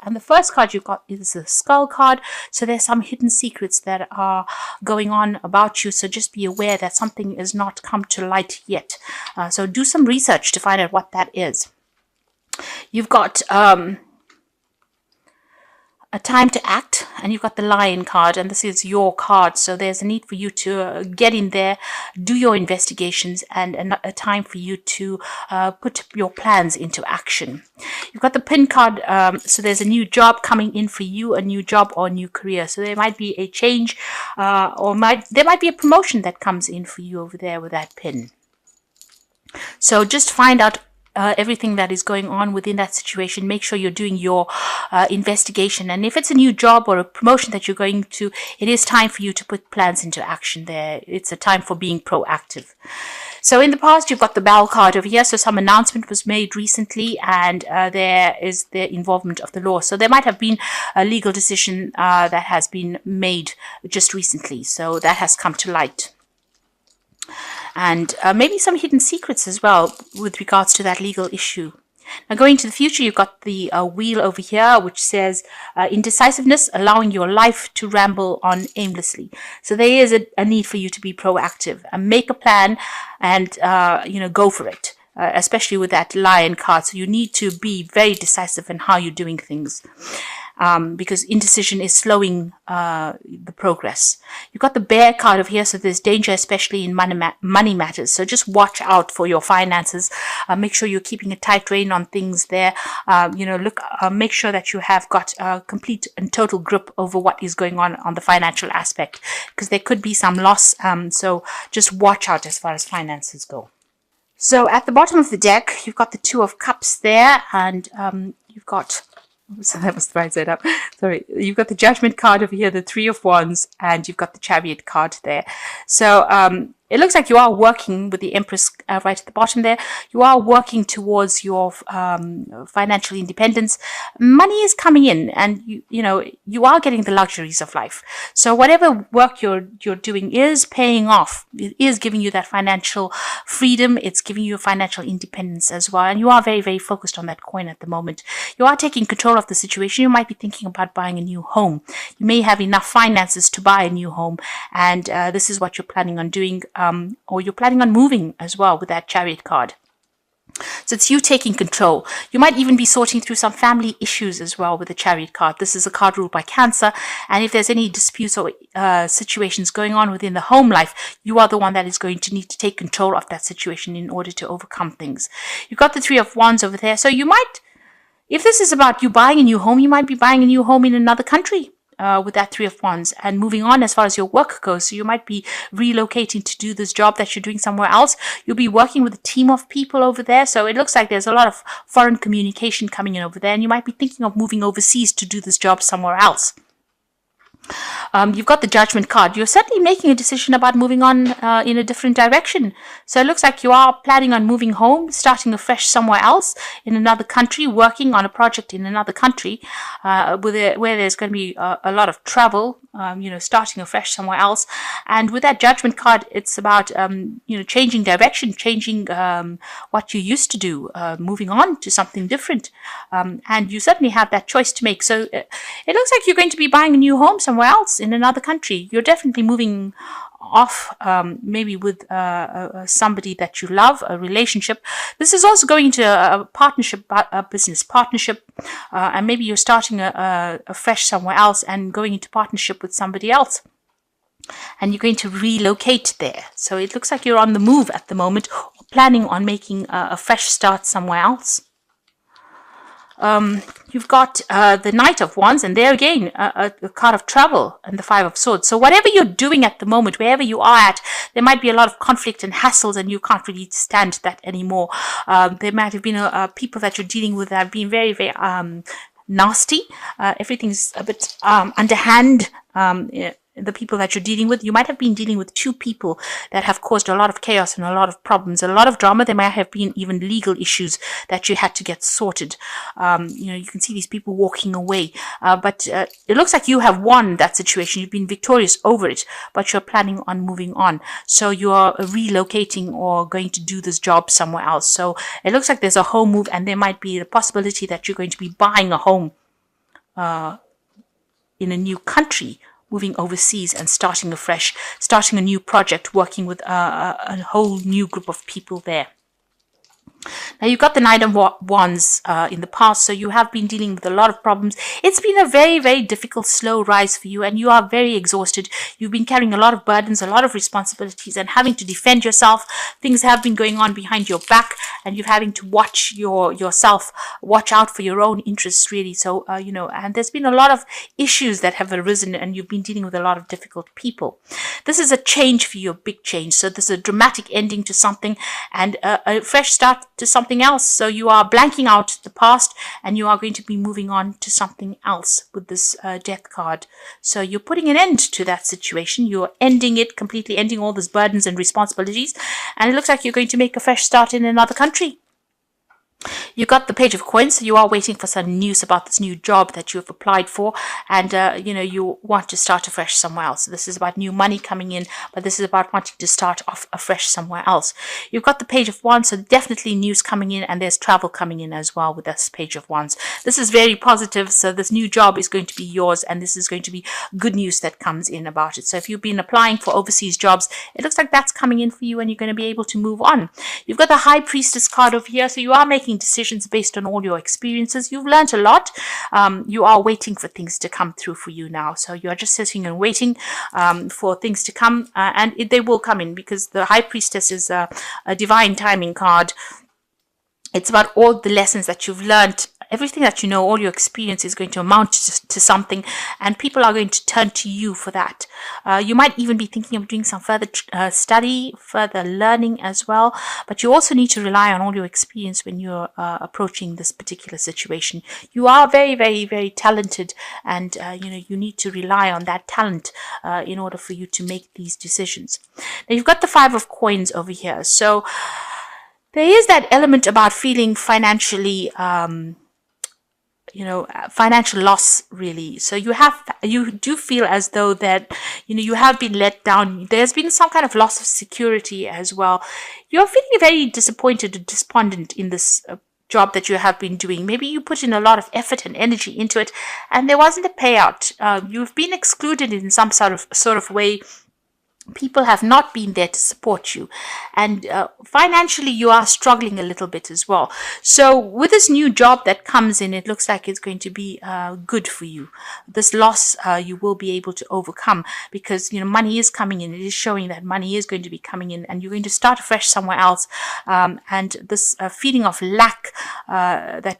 And the first card you've got is the Skull card. So there's some hidden secrets that are going on about you. So just be aware that something is not come to light yet. So do some research to find out what that is. You've got a time to act, and you've got the Lion card, and this is your card, so there's a need for you to get in there, do your investigations, and a time for you to put your plans into action. You've got the Pin card, so there's a new job coming in for you, a new job or a new career, so there might be a change, or there might be a promotion that comes in for you over there with that Pin. So just find out everything that is going on within that situation. Make sure you're doing your investigation, and if it's a new job or a promotion that you're going to, it is time for you to put plans into action there. It's a time for being proactive. So in the past, you've got the Bell card over here. So some announcement was made recently, and there is the involvement of the law. So there might have been a legal decision that has been made just recently, so that has come to light. And maybe some hidden secrets as well with regards to that legal issue. Now, going to the future, you've got the wheel over here, which says indecisiveness, allowing your life to ramble on aimlessly. So there is a need for you to be proactive and make a plan and, go for it, especially with that Lion card. So you need to be very decisive in how you're doing things. Because indecision is slowing the progress. You've got the Bear card over here, so there's danger, especially in money matters. So just watch out for your finances. Make sure you're keeping a tight rein on things there. Make sure that you have got a complete and total grip over what is going on the financial aspect, because there could be some loss. So just watch out as far as finances go. So at the bottom of the deck, you've got the Two of Cups there, and you've got... So that was the right side up. Sorry. You've got the Judgment card over here, the Three of Wands, and you've got the Chariot card there. So it looks like you are working with the Empress right at the bottom there. You are working towards your financial independence. Money is coming in, and you are getting the luxuries of life. So whatever work you're doing is paying off. It is giving you that financial freedom. It's giving you financial independence as well. And you are very, very focused on that coin at the moment. You are taking control of the situation. You might be thinking about buying a new home. You may have enough finances to buy a new home, and this is what you're planning on doing. Or you're planning on moving as well with that Chariot card. So it's you taking control. You might even be sorting through some family issues as well with the Chariot card. This is a card ruled by Cancer, and if there's any disputes or situations going on within the home life, you are the one that is going to need to take control of that situation in order to overcome things. You've got the Three of Wands over there, so you might, if this is about you buying a new home, you might be buying a new home in another country. With that Three of Wands, and moving on as far as your work goes. So you might be relocating to do this job that you're doing somewhere else. You'll be working with a team of people over there. So it looks like there's a lot of foreign communication coming in over there, and you might be thinking of moving overseas to do this job somewhere else. You've got the Judgment card. You're certainly making a decision about moving on in a different direction. So it looks like you are planning on moving home, starting afresh somewhere else in another country, working on a project in another country where there's going to be a lot of travel, starting afresh somewhere else. And with that Judgment card, it's about, changing direction, changing what you used to do, moving on to something different. And you certainly have that choice to make. So it looks like you're going to be buying a new home somewhere else in another country. You're definitely moving off, maybe with somebody that you love, a relationship. This is also going into a partnership, a business partnership, and maybe you're starting a fresh somewhere else and going into partnership with somebody else. And you're going to relocate there. So it looks like you're on the move at the moment, or planning on making a fresh start somewhere else. You've got the Knight of Wands, and there again, a card of travel, and the Five of Swords. So whatever you're doing at the moment, wherever you are at, there might be a lot of conflict and hassles, and you can't really stand that anymore. There might have been people that you're dealing with that have been very, very nasty. Everything's a bit underhand. The people that you're dealing with, you might have been dealing with two people that have caused a lot of chaos and a lot of problems, a lot of drama. There might have been even legal issues that you had to get sorted. You can see these people walking away, but it looks like you have won that situation. You've been victorious over it, but you're planning on moving on. So you're relocating or going to do this job somewhere else. So it looks like there's a home move, and there might be the possibility that you're going to be buying a home in a new country, moving overseas and starting afresh, starting a new project, working with a whole new group of people there. Now you've got the Knight of Wands in the past, so you have been dealing with a lot of problems. It's been a very, very difficult, slow rise for you, and you are very exhausted. You've been carrying a lot of burdens, a lot of responsibilities, and having to defend yourself. Things have been going on behind your back, and you're having to watch yourself, watch out for your own interests, really. So, and there's been a lot of issues that have arisen, and you've been dealing with a lot of difficult people. This is a change for you, a big change. So this is a dramatic ending to something, and a fresh start to something else. So you are blanking out the past and you are going to be moving on to something else with this death card. So you're putting an end to that situation. You're ending it completely, ending all those burdens and responsibilities. And it looks like you're going to make a fresh start in another country. You got the Page of Coins, so you are waiting for some news about this new job that you have applied for, and you want to start afresh somewhere else. So this is about new money coming in, but this is about wanting to start off afresh somewhere else. You've got the Page of Wands, so definitely news coming in, and there's travel coming in as well with this Page of Wands. This is very positive, so this new job is going to be yours, and this is going to be good news that comes in about it. So if you've been applying for overseas jobs, it looks like that's coming in for you, and you're going to be able to move on. You've got the High Priestess card over here, so you are making decisions based on all your experiences. You've learned a lot. You are waiting for things to come through for you now. So you are just sitting and waiting for things to come, and they will come in, because the High Priestess is a divine timing card. It's about all the lessons that you've learned. Everything that you know, all your experience is going to amount to something, and people are going to turn to you for that. You might even be thinking of doing some further study, further learning as well, but you also need to rely on all your experience when you're approaching this particular situation. You are very, very, very talented, and you need to rely on that talent in order for you to make these decisions. Now you've got the Five of Coins over here, so there is that element about feeling financially financial loss, really. So you do feel as though that you have been let down. There's been some kind of loss of security as well. You're feeling very disappointed and despondent in this job that you have been doing. Maybe you put in a lot of effort and energy into it, and there wasn't a payout. You've been excluded in some sort of way. People have not been there to support you, and financially you are struggling a little bit as well. So with this new job that comes in, it looks like it's going to be good for you. This loss you will be able to overcome, because money is coming in. It is showing that money is going to be coming in, and you're going to start afresh somewhere else. And this feeling of lack that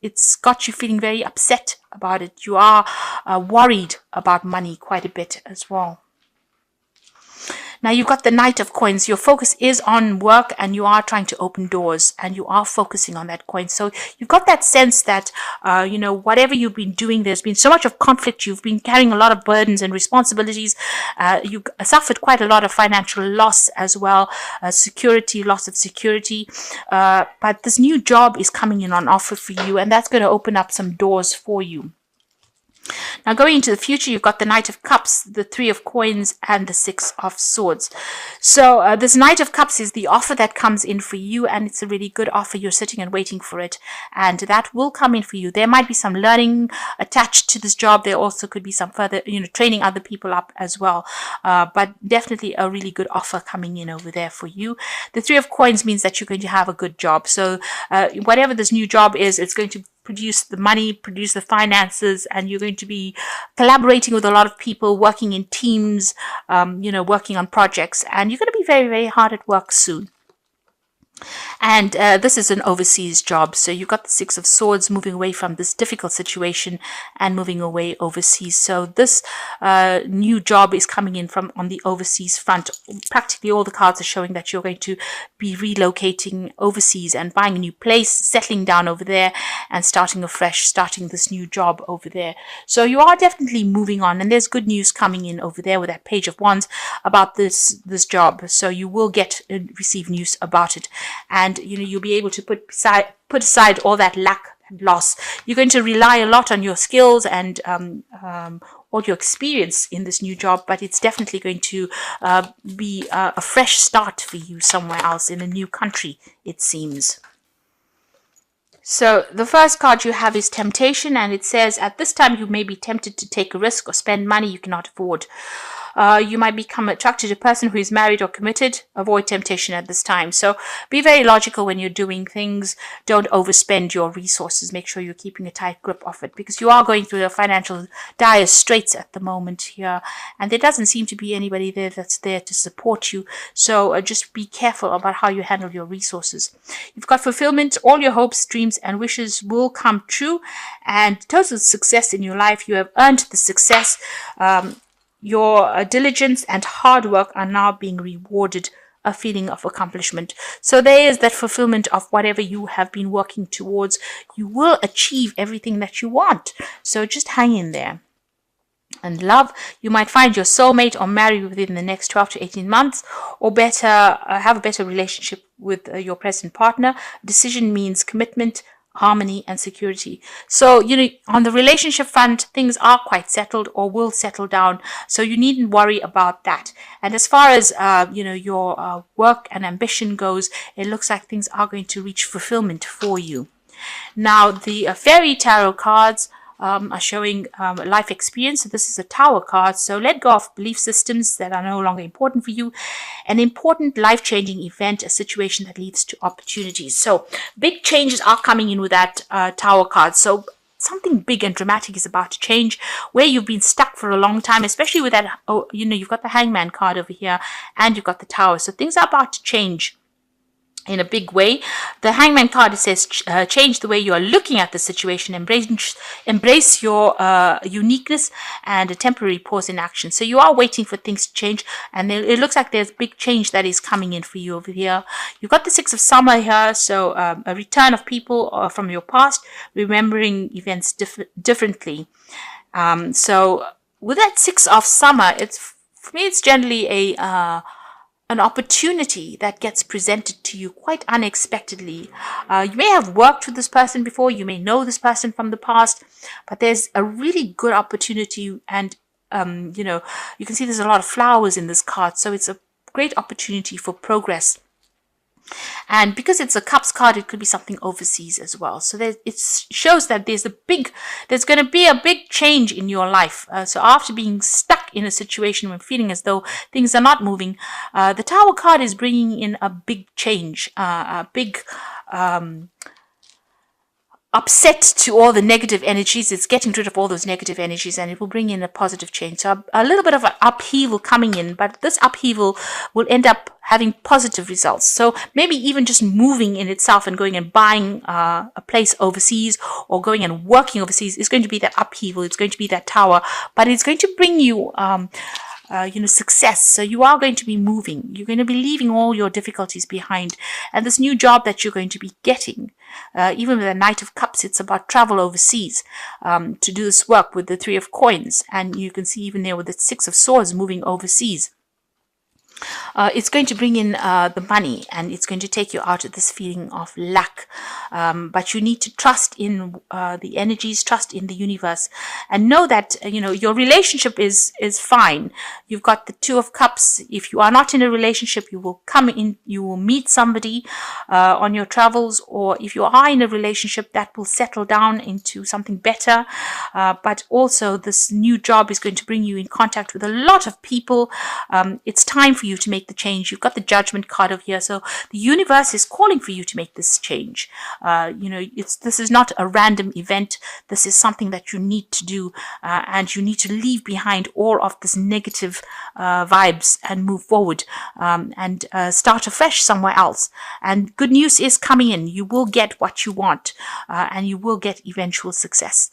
it's got you feeling very upset about it. You are worried about money quite a bit as well. Now you've got the Knight of Coins. Your focus is on work, and you are trying to open doors, and you are focusing on that coin. So you've got that sense that, whatever you've been doing, there's been so much of conflict. You've been carrying a lot of burdens and responsibilities. You suffered quite a lot of financial loss as well, loss of security. But this new job is coming in on offer for you, and that's going to open up some doors for you. Now going into the future, you've got the Knight of Cups, the Three of Coins, and the Six of Swords. So this Knight of Cups is the offer that comes in for you, and it's a really good offer. You're sitting and waiting for it, and that will come in for you. There might be some learning attached to this job. There also could be some further, training other people up as well. But definitely a really good offer coming in over there for you. The Three of Coins means that you're going to have a good job. So whatever this new job is, it's going to produce the money, produce the finances, and you're going to be collaborating with a lot of people, working in teams, working on projects, and you're going to be very, very hard at work soon. And this is an overseas job. So you've got the Six of Swords, moving away from this difficult situation and moving away overseas. So this new job is coming in from on the overseas front. Practically all the cards are showing that you're going to be relocating overseas and buying a new place, settling down over there and starting afresh, starting this new job over there. So you are definitely moving on, and there's good news coming in over there with that Page of Wands about this job. So you will receive news about it. And you'll be able to put aside all that lack and loss. You're going to rely a lot on your skills and all your experience in this new job, but it's definitely going to be a fresh start for you somewhere else in a new country, it seems. So the first card you have is temptation, and it says at this time you may be tempted to take a risk or spend money you cannot afford. You might become attracted to a person who is married or committed. Avoid temptation at this time. So be very logical when you're doing things. Don't overspend your resources. Make sure you're keeping a tight grip of it, because you are going through a financial dire straits at the moment here, and there doesn't seem to be anybody there that's there to support you. So just be careful about how you handle your resources. You've got fulfillment. All your hopes, dreams, and wishes will come true, and total success in your life. You have earned the success. Your diligence and hard work are now being rewarded, a feeling of accomplishment. So there is that fulfillment of whatever you have been working towards. You will achieve everything that you want. So just hang in there. And love, you might find your soulmate or marry within the next 12 to 18 months, or better, have a better relationship with your present partner. Decision means commitment, harmony, and security. So, on the relationship front, things are quite settled or will settle down. So you needn't worry about that. And as far as, your work and ambition goes, it looks like things are going to reach fulfillment for you. Now, the fairy tarot cards are showing life experience. So this is a Tower card. So let go of belief systems that are no longer important for you. An important life-changing event, a situation that leads to opportunities. So big changes are coming in with that Tower card. So something big and dramatic is about to change, where you've been stuck for a long time, especially with that, you've got the Hangman card over here and you've got the Tower. So things are about to change in a big way. The Hangman card says change the way you are looking at the situation, embrace your uniqueness, and a temporary pause in action. So you are waiting for things to change, and it looks like there's big change that is coming in for you over here. You've got the Six of Summer here, so a return of people from your past, remembering events differently. So with that Six of Summer, for me it's generally an opportunity that gets presented to you quite unexpectedly. You may have worked with this person before, you may know this person from the past, but there's a really good opportunity, and you can see there's a lot of flowers in this card, so it's a great opportunity for progress. And because it's a Cups card, it could be something overseas as well. So it shows that there's going to be a big change in your life. So after being stuck in a situation when feeling as though things are not moving, the Tower card is bringing in a big change, a big upset to all the negative energies. It's getting rid of all those negative energies, and it will bring in a positive change. So a little bit of an upheaval coming in, but this upheaval will end up having positive results. So maybe even just moving in itself and going and buying a place overseas, or going and working overseas, is going to be that upheaval. It's going to be that Tower, but it's going to bring you success. So you are going to be moving. You're going to be leaving all your difficulties behind. And this new job that you're going to be getting, even with the Knight of Cups, it's about travel overseas to do this work with the Three of Coins. And you can see even there with the Six of Swords moving overseas. It's going to bring in the money, and it's going to take you out of this feeling of lack. But you need to trust in the energies, trust in the universe, and know that your relationship is fine. You've got the Two of Cups. If you are not in a relationship, you will come in, you will meet somebody on your travels, or if you are in a relationship, that will settle down into something better. But also, this new job is going to bring you in contact with a lot of people. It's time for you to make the change. You've got the Judgment card over here, so the universe is calling for you to make this change. This is not a random event. This is something that you need to do, and you need to leave behind all of this negative vibes and move forward, and start afresh somewhere else. And good news is coming in. You will get what you want, and you will get eventual success.